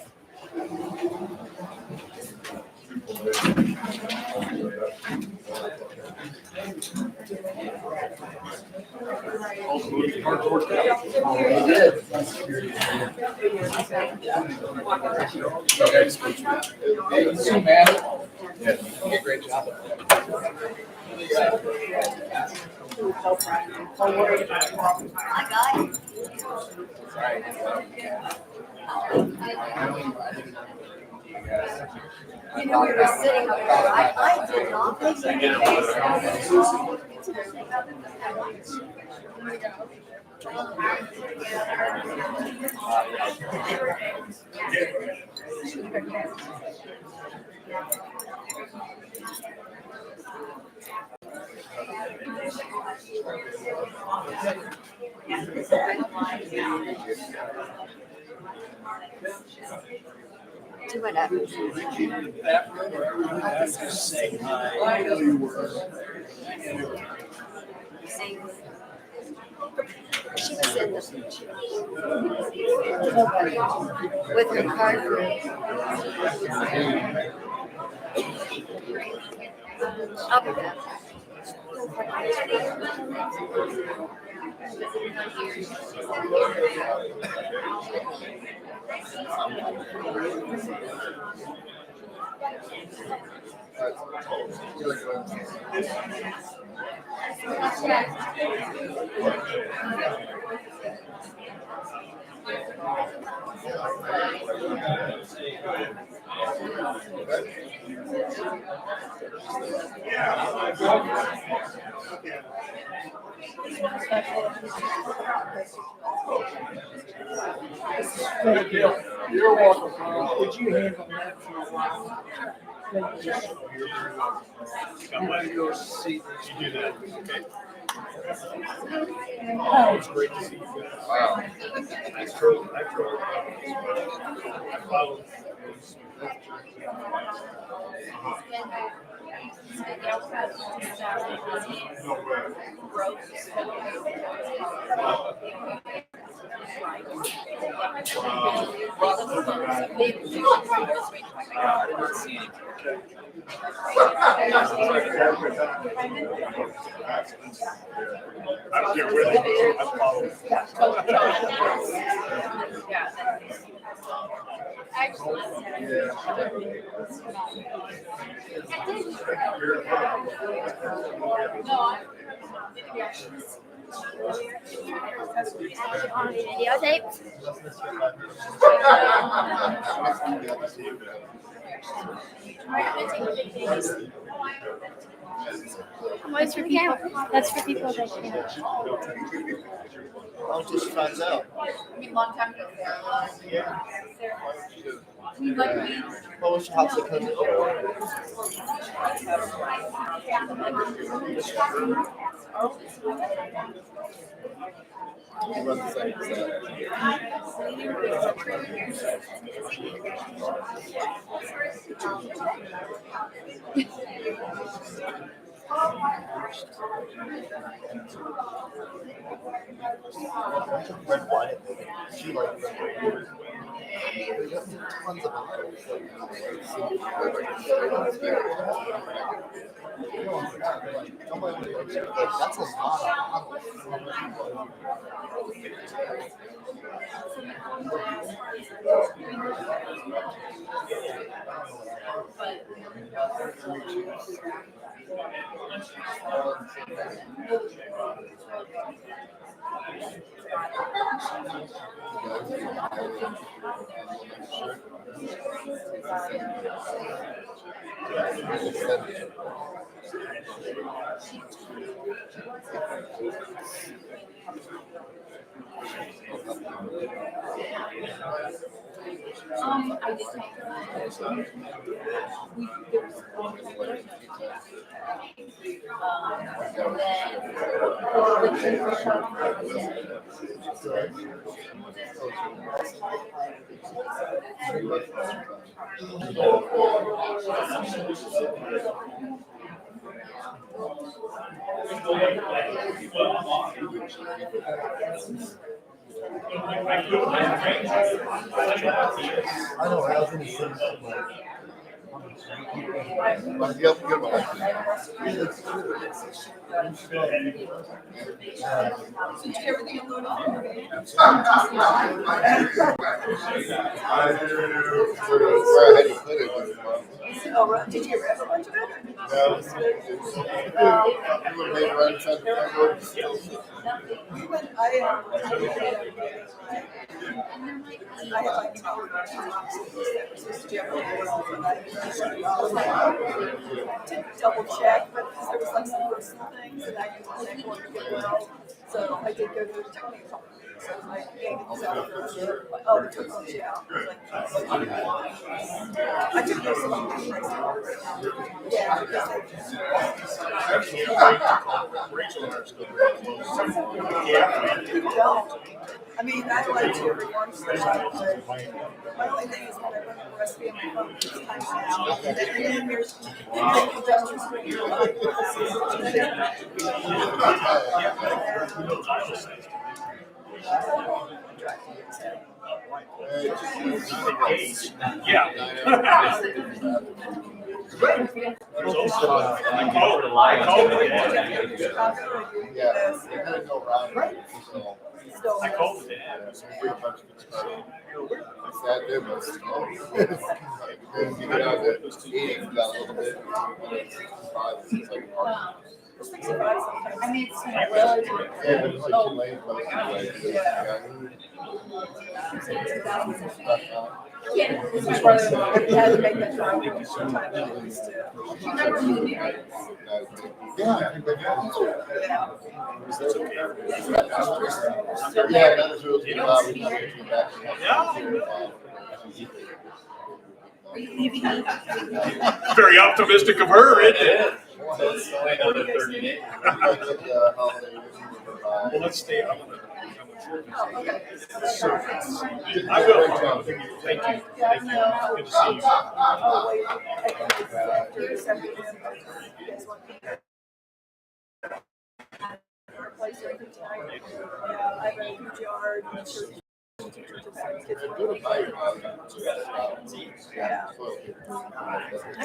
Great job. You know, we were sitting up there, I did not think do whatever. I know you were. She was in the with her car. I'll be back. You're welcome, Carl. Would you handle that for a while? Thank you. I'm gonna go see this. You do that, okay? Oh, it's great to see you. Wow. I followed. I was there with him. I followed. Videotape. Well, it's for people. That's for people that can't. Until she finds out. I mean, long time ago. Yeah. You like me? Well, she hops the cousin. Red wine. She likes red wine. They got tons of bottles. That's a lot of bottles. I know, I was gonna say something like. But you have to give it. I do. Where I had to put it was. Oh, right. Did you ever bunch of it? No. You would have made right inside the front door. We went, I had like tower that was just Japanese, and I did double check, but because there was like some personal things that I didn't want to get well, so I did go to the technical. So I was like, yeah, get these out first. Oh, they took lunch out. I was like, I took this one. Yeah, because people don't. I mean, I like to every once in a while, but my only thing is when I run the recipe on my phone, it's times now. And then here's industrial screen. I called it. Sad business. Then you get out there eating that little bit. It's like, I mean, it's kind of relative. yeah, there's like 2 lanes, but it's Yeah, my brother had to make that drive sometime at least. yeah, I think they do. Still Yeah, there. that is really back. Very optimistic of her, isn't it? Another 30 days. Well, let's stay on the. Okay. I will. Thank you. Thank you. Good to see you. Oh, wait, I think it's after 7 p.m. You guys want me to replace everything tonight? Yeah, I have a huge yard, and church teachers about kids. Yeah.